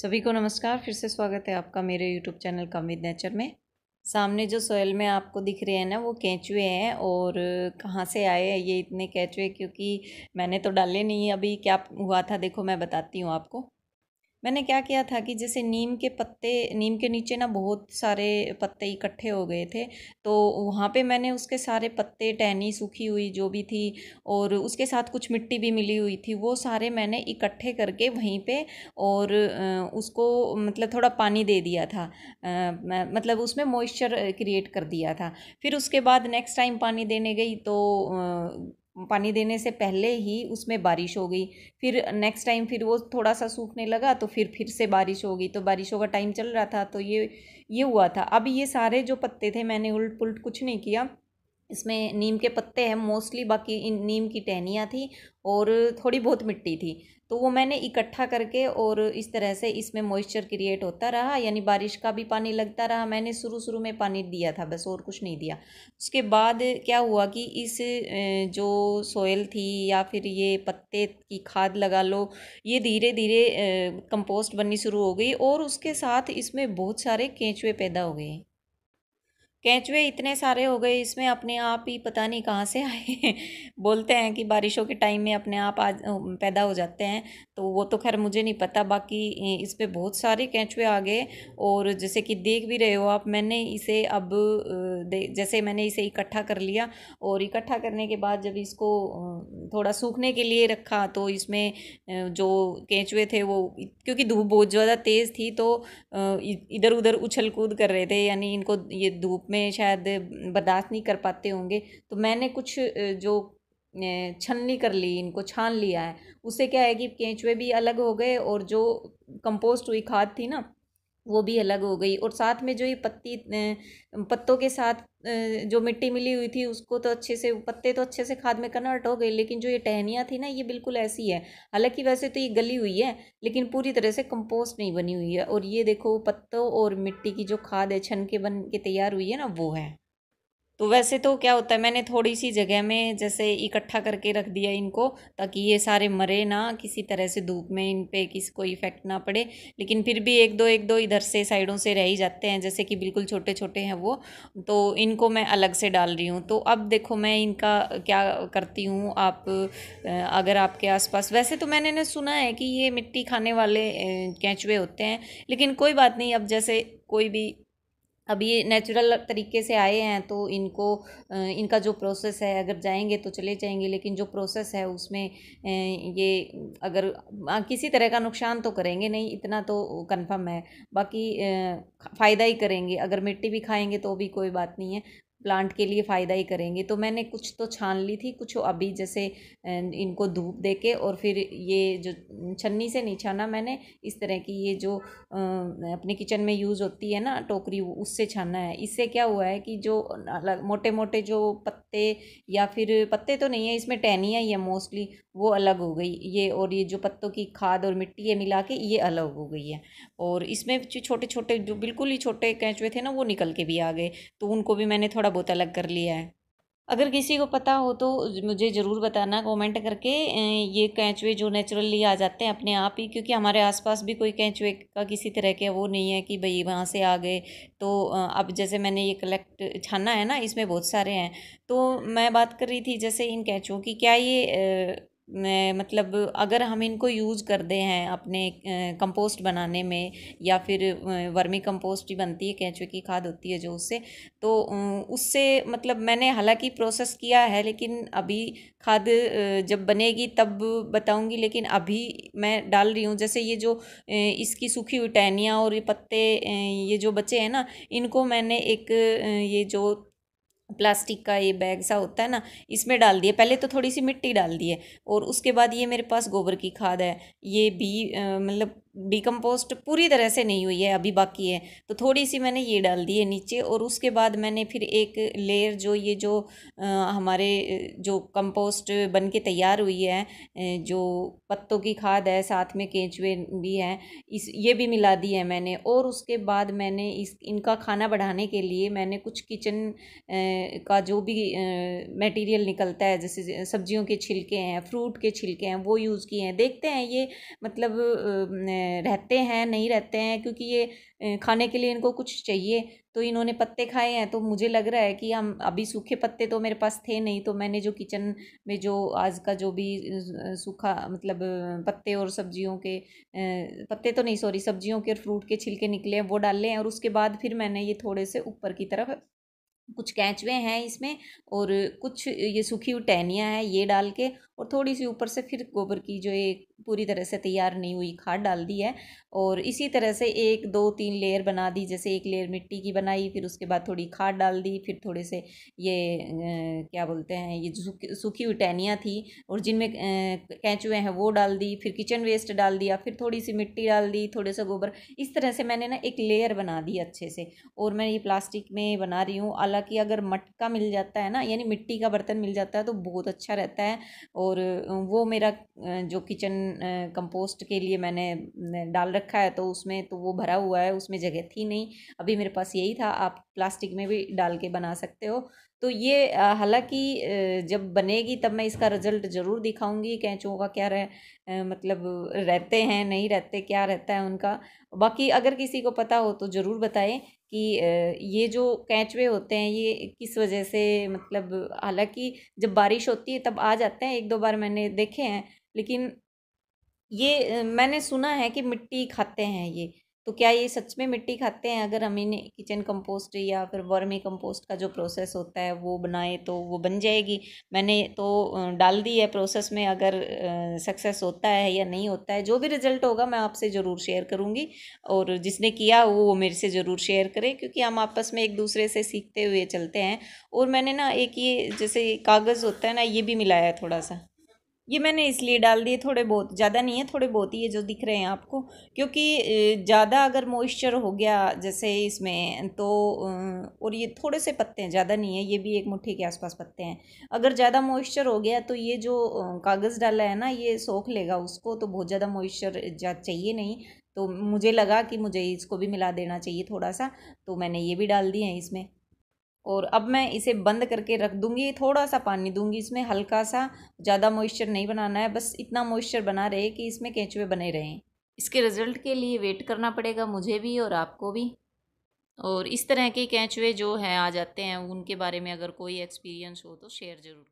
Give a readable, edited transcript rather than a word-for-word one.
सभी को नमस्कार। फिर से स्वागत है आपका मेरे यूट्यूब चैनल कामिद नेचर में। सामने जो सोयल में आपको दिख रहे हैं ना, वो केंचुए हैं। और कहाँ से आए हैं ये इतने केंचुए, क्योंकि मैंने तो डाले नहीं। अभी क्या हुआ था देखो, मैं बताती हूँ आपको। मैंने क्या किया था कि जैसे नीम के पत्ते, नीम के नीचे ना बहुत सारे पत्ते इकट्ठे हो गए थे, तो वहाँ पे मैंने उसके सारे पत्ते, टहनी सूखी हुई जो भी थी, और उसके साथ कुछ मिट्टी भी मिली हुई थी, वो सारे मैंने इकट्ठे करके वहीं पे और उसको मतलब थोड़ा पानी दे दिया था। मतलब उसमें मॉइस्चर क्रिएट कर दिया था। फिर उसके बाद नेक्स्ट टाइम पानी देने गई तो पानी देने से पहले ही उसमें बारिश हो गई। फिर नेक्स्ट टाइम फिर वो थोड़ा सा सूखने लगा, तो फिर से बारिश हो गई। तो बारिशों का टाइम चल रहा था, तो ये हुआ था। अब ये सारे जो पत्ते थे, मैंने उलट पुलट कुछ नहीं किया। इसमें नीम के पत्ते हैं मोस्टली, बाकी इन नीम की टहनियाँ थी और थोड़ी बहुत मिट्टी थी, तो वो मैंने इकट्ठा करके और इस तरह से इसमें मॉइस्चर क्रिएट होता रहा, यानी बारिश का भी पानी लगता रहा। मैंने शुरू में पानी दिया था बस, और कुछ नहीं दिया। उसके बाद क्या हुआ कि इस जो सोयल थी या फिर ये पत्ते की खाद लगा लो, ये धीरे धीरे कंपोस्ट बननी शुरू हो गई, और उसके साथ इसमें बहुत सारे केंचुए पैदा हो गए। केंचुए इतने सारे हो गए इसमें, अपने आप ही पता नहीं कहाँ से आए। बोलते हैं कि बारिशों के टाइम में अपने आप आज पैदा हो जाते हैं, तो वो तो खैर मुझे नहीं पता। बाकी इस पे बहुत सारे केंचुए आ गए। और जैसे कि देख भी रहे हो आप, मैंने इसे अब जैसे मैंने इसे इकट्ठा कर लिया, और इकट्ठा करने के बाद जब इसको थोड़ा सूखने के लिए रखा, तो इसमें जो केंचुए थे वो, क्योंकि धूप बहुत ज़्यादा तेज़ थी, तो इधर उधर उछल कूद कर रहे थे, यानी इनको ये धूप में शायद बर्दाश्त नहीं कर पाते होंगे। तो मैंने कुछ जो छन्नी कर ली, इनको छान लिया है। उससे क्या है कि केंचुए भी अलग हो गए, और जो कंपोस्ट हुई खाद थी ना, वो भी अलग हो गई। और साथ में जो ये पत्तों के साथ जो मिट्टी मिली हुई थी, उसको तो अच्छे से, पत्ते तो अच्छे से खाद में कन्वर्ट हो गए, लेकिन जो ये टहनियाँ थी ना, ये बिल्कुल ऐसी है। हालांकि वैसे तो ये गली हुई है, लेकिन पूरी तरह से कंपोस्ट नहीं बनी हुई है। और ये देखो, पत्तों और मिट्टी की जो खाद है, छन के बन के तैयार हुई है ना, वो है। तो वैसे तो क्या होता है, मैंने थोड़ी सी जगह में जैसे इकट्ठा करके रख दिया इनको, ताकि ये सारे मरे ना, किसी तरह से धूप में इन पे किसी को इफेक्ट ना पड़े। लेकिन फिर भी एक दो इधर से साइडों से रह ही जाते हैं, जैसे कि बिल्कुल छोटे छोटे हैं वो। तो इनको मैं अलग से डाल रही हूँ। तो अब देखो मैं इनका क्या करती हूँ। आप अगर आपके आसपास, वैसे तो मैंने ने सुना है कि ये मिट्टी खाने वाले केंचुए होते हैं, लेकिन कोई बात नहीं। अब जैसे कोई भी, अब ये नेचुरल तरीके से आए हैं, तो इनको इनका जो प्रोसेस है, अगर जाएंगे तो चले जाएंगे, लेकिन जो प्रोसेस है उसमें ये अगर किसी तरह का नुकसान तो करेंगे नहीं, इतना तो कंफर्म है। बाकी फ़ायदा ही करेंगे। अगर मिट्टी भी खाएंगे तो भी कोई बात नहीं है, प्लांट के लिए फ़ायदा ही करेंगे। तो मैंने कुछ तो छान ली थी, कुछ अभी जैसे इनको धूप दे के, और फिर ये जो छन्नी से नहीं छाना मैंने, इस तरह की ये जो अपने किचन में यूज़ होती है ना टोकरी, उससे छाना है। इससे क्या हुआ है कि जो अलग मोटे मोटे जो पत्ते, या फिर पत्ते तो नहीं है इसमें, टहनियाँ ही है मोस्टली, वो अलग हो गई ये। और ये जो पत्तों की खाद और मिट्टी है मिला के, ये अलग हो गई है। और इसमें जो छोटे छोटे, जो बिल्कुल ही छोटे केंचुए थे ना, वो निकल के भी आ गए, तो उनको भी मैंने थोड़ा बहुत अलग कर लिया है। अगर किसी को पता हो तो मुझे ज़रूर बताना कमेंट करके। ये केंचुए जो नेचुरली आ जाते हैं अपने आप ही, क्योंकि हमारे आसपास भी कोई केंचुए का किसी तरह के वो नहीं है कि भाई वहाँ से आ गए। तो अब जैसे मैंने ये कलेक्ट छाना है ना, इसमें बहुत सारे हैं। तो मैं बात कर रही थी जैसे इन केंचुओं की, क्या ये मतलब अगर हम इनको यूज़ कर दे हैं अपने कंपोस्ट बनाने में, या फिर वर्मी कंपोस्ट ही बनती है, केंचुए की खाद होती है जो, उससे तो उससे मतलब मैंने हालांकि प्रोसेस किया है, लेकिन अभी खाद जब बनेगी तब बताऊंगी। लेकिन अभी मैं डाल रही हूँ। जैसे ये जो इसकी सूखी हुई टहनियाँ और ये पत्ते, ये जो बचे हैं ना, इनको मैंने एक ये जो प्लास्टिक का ये बैग सा होता है ना, इसमें डाल दिए। पहले तो थोड़ी सी मिट्टी डाल दी है, और उसके बाद ये मेरे पास गोबर की खाद है। ये भी मतलब डिकम्पोस्ट पूरी तरह से नहीं हुई है, अभी बाकी है। तो थोड़ी सी मैंने ये डाल दी है नीचे, और उसके बाद मैंने फिर एक लेयर जो ये जो हमारे जो कंपोस्ट बन के तैयार हुई है, जो पत्तों की खाद है, साथ में केंचुए भी हैं, इस ये भी मिला दी है मैंने। और उसके बाद मैंने इनका खाना बढ़ाने के लिए मैंने कुछ किचन का जो भी मटेरियल निकलता है, जैसे सब्जियों के छिलके हैं, फ्रूट के छिलके हैं, वो यूज़ किए हैं। देखते हैं ये मतलब रहते हैं नहीं रहते हैं, क्योंकि ये खाने के लिए इनको कुछ चाहिए, तो इन्होंने पत्ते खाए हैं। तो मुझे लग रहा है कि हम अभी सूखे पत्ते तो मेरे पास थे नहीं, तो मैंने जो किचन में जो आज का जो भी सूखा मतलब पत्ते और सब्जियों के पत्ते तो नहीं सॉरी सब्जियों के और फ्रूट के छिलके निकले हैं वो डाले हैं। और उसके बाद फिर मैंने ये थोड़े से ऊपर की तरफ कुछ केंचुए हैं इसमें, और कुछ ये सूखी हुई टहनियाँ हैं ये डाल के, और थोड़ी सी ऊपर से फिर गोबर की जो एक पूरी तरह से तैयार नहीं हुई खाद डाल दी है। और इसी तरह से 1 2 3 लेयर बना दी, जैसे एक लेयर मिट्टी की बनाई, फिर उसके बाद थोड़ी खाद डाल दी, फिर थोड़े से ये क्या बोलते हैं ये जो सूखी हुई टहनियाँ थी और जिनमें केंचुए हैं वो डाल दी, फिर किचन वेस्ट डाल दिया, फिर थोड़ी सी मिट्टी डाल दी, थोड़े सा गोबर। इस तरह से मैंने ना एक लेयर बना दी अच्छे से। और मैं ये प्लास्टिक में बना रही हूँ। हालांकि अगर मटका मिल जाता है ना, यानी मिट्टी का बर्तन मिल जाता है तो बहुत अच्छा रहता है। और वो मेरा जो किचन कंपोस्ट के लिए मैंने डाल रखा है, तो उसमें तो वो भरा हुआ है, उसमें जगह थी नहीं, अभी मेरे पास यही था। आप प्लास्टिक में भी डाल के बना सकते हो। तो ये हालांकि जब बनेगी तब मैं इसका रिजल्ट ज़रूर दिखाऊंगी, कैंचुओं का क्या मतलब रहते हैं नहीं रहते, क्या रहता है उनका। बाकी अगर किसी को पता हो तो ज़रूर बताएं कि ये जो कैंचुए होते हैं ये किस वजह से, मतलब हालांकि जब बारिश होती है तब आ जाते हैं, 1 2 बार मैंने देखे हैं, लेकिन ये मैंने सुना है कि मिट्टी खाते हैं ये। तो क्या ये सच में मिट्टी खाते हैं? अगर हम इन्हें किचन कंपोस्ट या फिर वर्मी कंपोस्ट का जो प्रोसेस होता है वो बनाए तो वो बन जाएगी। मैंने तो डाल दी है प्रोसेस में, अगर सक्सेस होता है या नहीं होता है, जो भी रिजल्ट होगा मैं आपसे ज़रूर शेयर करूँगी। और जिसने किया वो मेरे से ज़रूर शेयर करे, क्योंकि हम आपस में एक दूसरे से सीखते हुए चलते हैं। और मैंने ना एक ये जैसे कागज़ होता है ना, ये भी मिलाया है थोड़ा सा। ये मैंने इसलिए डाल दिए थोड़े बहुत, ज़्यादा नहीं है, थोड़े बहुत ही है जो दिख रहे हैं आपको। क्योंकि ज़्यादा अगर मॉइस्चर हो गया जैसे इसमें तो और ये थोड़े से पत्ते हैं, ज़्यादा नहीं है, ये भी 1 मुट्ठी के आसपास पत्ते हैं। अगर ज़्यादा मॉइस्चर हो गया तो ये जो कागज़ डाला है ना ये सोख लेगा उसको, तो बहुत ज़्यादा मॉइस्चर चाहिए नहीं। तो मुझे लगा कि मुझे इसको भी मिला देना चाहिए थोड़ा सा, तो मैंने ये भी डाल दिए हैं इसमें। और अब मैं इसे बंद करके रख दूंगी, थोड़ा सा पानी दूंगी इसमें, हल्का सा, ज़्यादा मॉइस्चर नहीं बनाना है, बस इतना मॉइस्चर बना रहे कि इसमें केंचुए बने रहें। इसके रिज़ल्ट के लिए वेट करना पड़ेगा मुझे भी और आपको भी। और इस तरह के केंचुए जो हैं आ जाते हैं, उनके बारे में अगर कोई एक्सपीरियंस हो तो शेयर ज़रूर